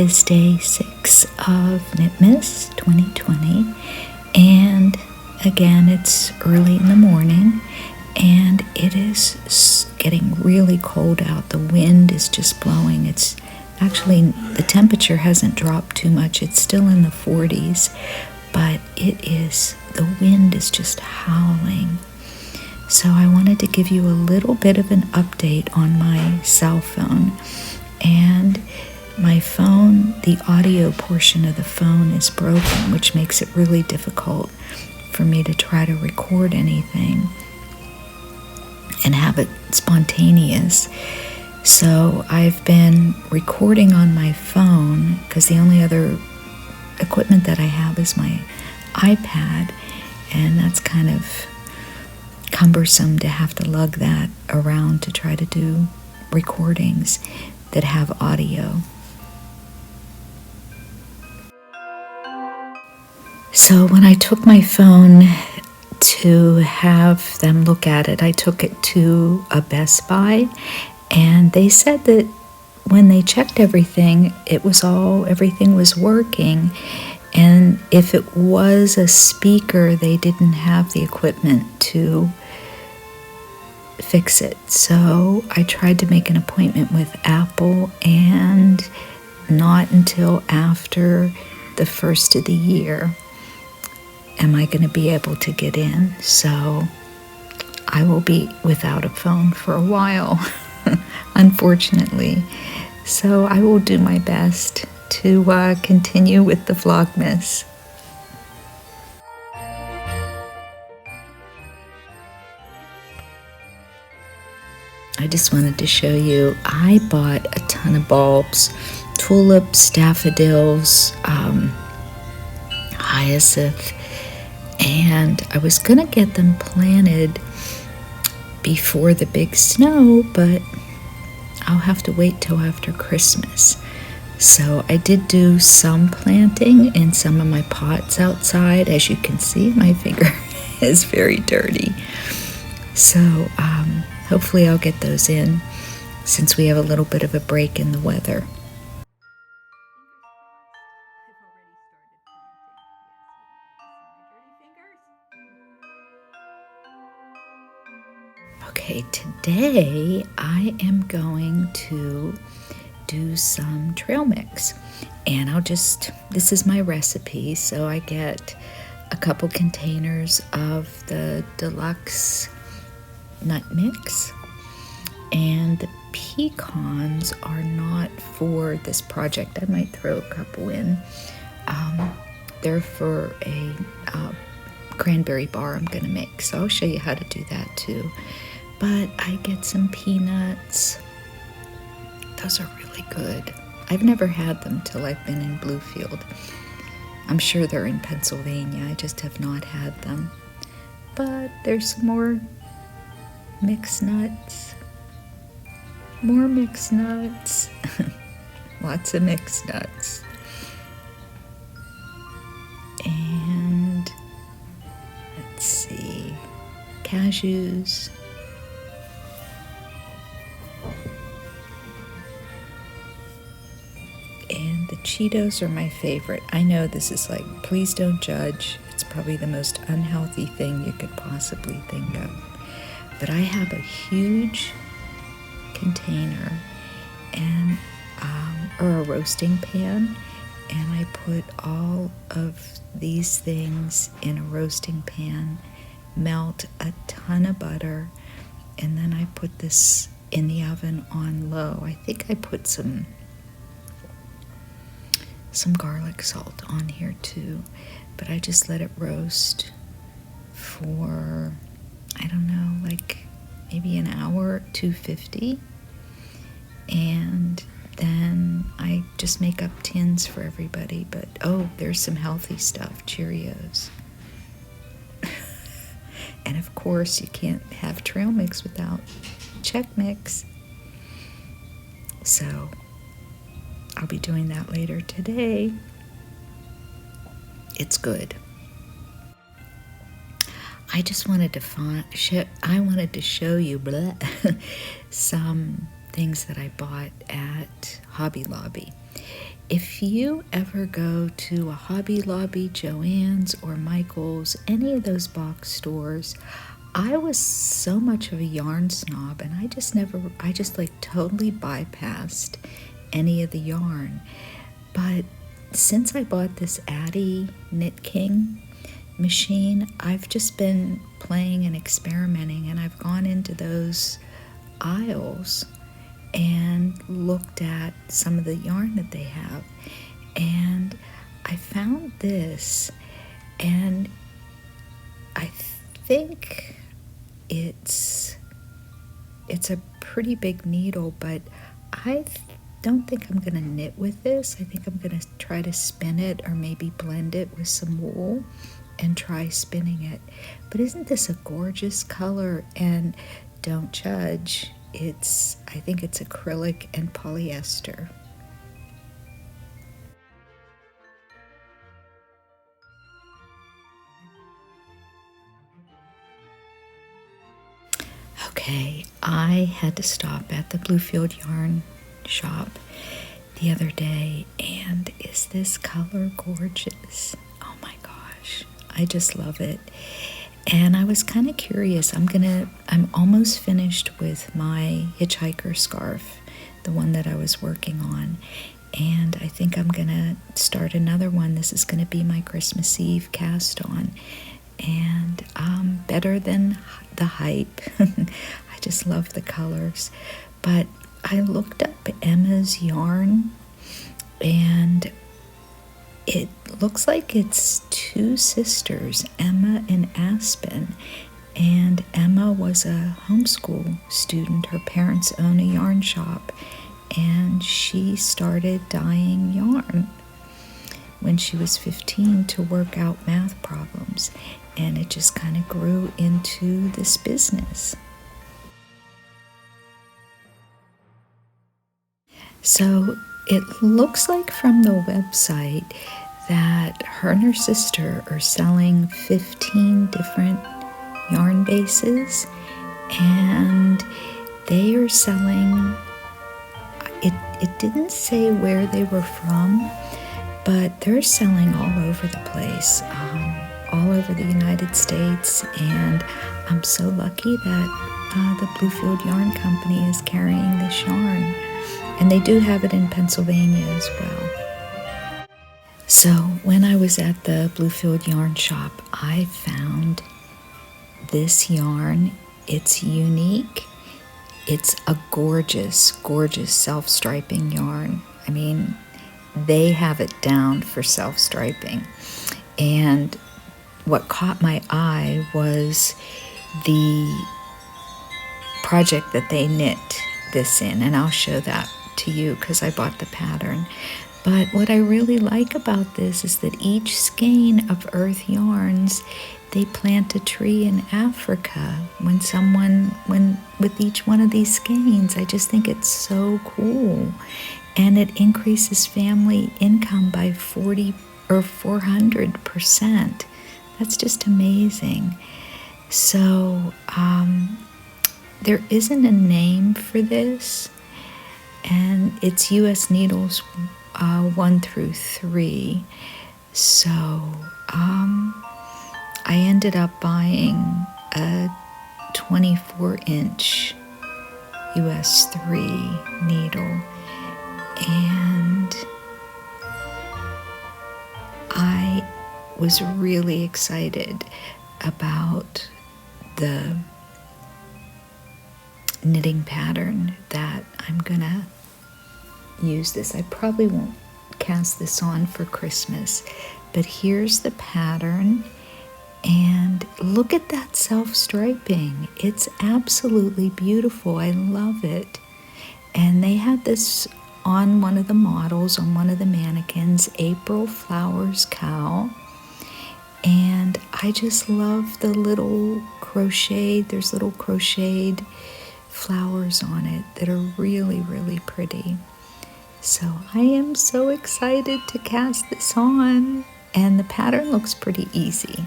is day 6 of KNITMAS 2020, and again it's early in the morning and it is getting really cold out. The wind is just blowing. It's actually, the temperature hasn't dropped too much. It's still in the 40s, but the wind is just howling. So I wanted to give you a little bit of an update on my cell phone. And my phone, the audio portion of the phone is broken, which makes it really difficult for me to try to record anything and have it spontaneous. So I've been recording on my phone because the only other equipment that I have is my iPad, and that's kind of cumbersome to have to lug that around to try to do recordings that have audio. So when I took my phone to have them look at it, I took it to a Best Buy, and they said that when they checked everything, everything was working. And if it was a speaker, they didn't have the equipment to fix it. So I tried to make an appointment with Apple, and not until after the first of the year am I going to be able to get in. So I will be without a phone for a while, unfortunately. So I will do my best to continue with the Vlogmas. I just wanted to show you, I bought a ton of bulbs, tulips, daffodils, hyacinth, and I was going to get them planted before the big snow, but I'll have to wait till after Christmas. So I did do some planting in some of my pots outside. As you can see, my finger is very dirty. So hopefully I'll get those in since we have a little bit of a break in the weather. Okay, today I am going to do some trail mix, and this is my recipe. So I get a couple containers of the deluxe nut mix, and the pecans are not for this project. I might throw a couple in. They're for a cranberry bar I'm gonna make, so I'll show you how to do that too. But I get some peanuts. Those are really good. I've never had them till I've been in Bluefield. I'm sure they're in Pennsylvania. I just have not had them. But there's some more mixed nuts. More mixed nuts. Lots of mixed nuts. And let's see, cashews. And the Cheetos are my favorite. I know this is like, please don't judge. It's probably the most unhealthy thing you could possibly think of. But I have a huge container and or a roasting pan, and I put all of these things in a roasting pan, melt a ton of butter, and then I put this in the oven on low. I think I put some garlic salt on here too, but I just let it roast for, I don't know, like maybe an hour, 250, and then I just make up tins for everybody. But oh, there's some healthy stuff, Cheerios. And of course you can't have trail mix without Chex Mix. So I'll be doing that later today. It's good. I just wanted to show you some things that I bought at Hobby Lobby. If you ever go to a Hobby Lobby, Joann's, or Michael's, any of those box stores, I was so much of a yarn snob, and I just like totally bypassed any of the yarn. But since I bought this Addy Knit King machine, I've just been playing and experimenting, and I've gone into those aisles and looked at some of the yarn that they have, and I found this, and I think it's a pretty big needle, but I don't think I'm gonna knit with this. I think I'm gonna try to spin it or maybe blend it with some wool and try spinning it. But isn't this a gorgeous color? And don't judge. I think it's acrylic and polyester. Okay, I had to stop at the Bluefield Yarn shop the other day, and is this color gorgeous? Oh my gosh, I just love it. And I was kind of curious. I'm almost finished with my hitchhiker scarf, the one that I was working on. And I think I'm gonna start another one. This is gonna be my Christmas Eve cast on. And better than the hype. I just love the colors. But I looked up Emma's yarn, and it looks like it's two sisters, Emma and Aspen. And Emma was a homeschool student. Her parents own a yarn shop, and she started dyeing yarn when she was 15 to work out math problems. And it just kind of grew into this business. So it looks like from the website that her and her sister are selling 15 different yarn bases, and they are selling, it didn't say where they were from, but they're selling all over the place, all over the United States, and I'm so lucky that the Bluefield Yarn Company is carrying this yarn, and they do have it in Pennsylvania as well. So when I was at the Bluefield Yarn shop, I found this yarn. It's unique. It's a gorgeous, gorgeous self-striping yarn. I mean, they have it down for self-striping. And what caught my eye was the project that they knit this in, and I'll show that to you because I bought the pattern. But what I really like about this is that each skein of Earth Yarns, they plant a tree in Africa with each one of these skeins. I just think it's so cool. And it increases family income by 40 or 400%. That's just amazing. So there isn't a name for this, and it's U.S. Needles 1 through 3. So I ended up buying a 24-inch US 3 needle, and I was really excited about the knitting pattern that I'm gonna use this. I probably won't cast this on for Christmas, but here's the pattern, and look at that self-striping. It's absolutely beautiful. I love it. And they had this on one of the models, on one of the mannequins, April Flowers Cow. And I just love the little crocheted, there's little crocheted flowers on it that are really, really pretty. So I am so excited to cast this on, and the pattern looks pretty easy.